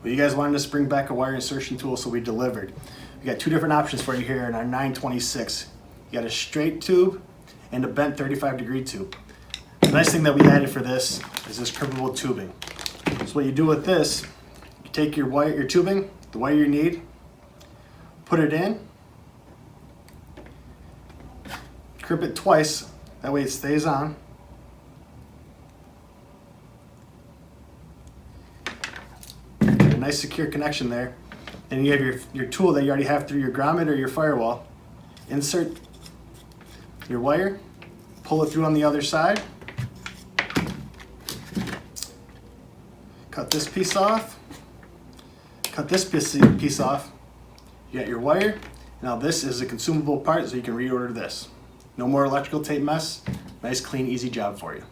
Well, you guys wanted us to bring back a wire insertion tool, so we delivered. We got two different options for you here in our 926. You got a straight tube and a bent 35-degree tube. The nice thing that we added for this is this curvable tubing. So what you do with this, you take your wire, your tubing, the wire you need, put it in, crimp it twice, that way it stays on. Get a nice secure connection there. Then you have your tool that you already have through your grommet or your firewall. Insert your wire, pull it through on the other side, cut this piece off, cut this piece off. You got your wire. Now this is a consumable part, so you can reorder this. No more electrical tape mess. Nice, clean, easy job for you.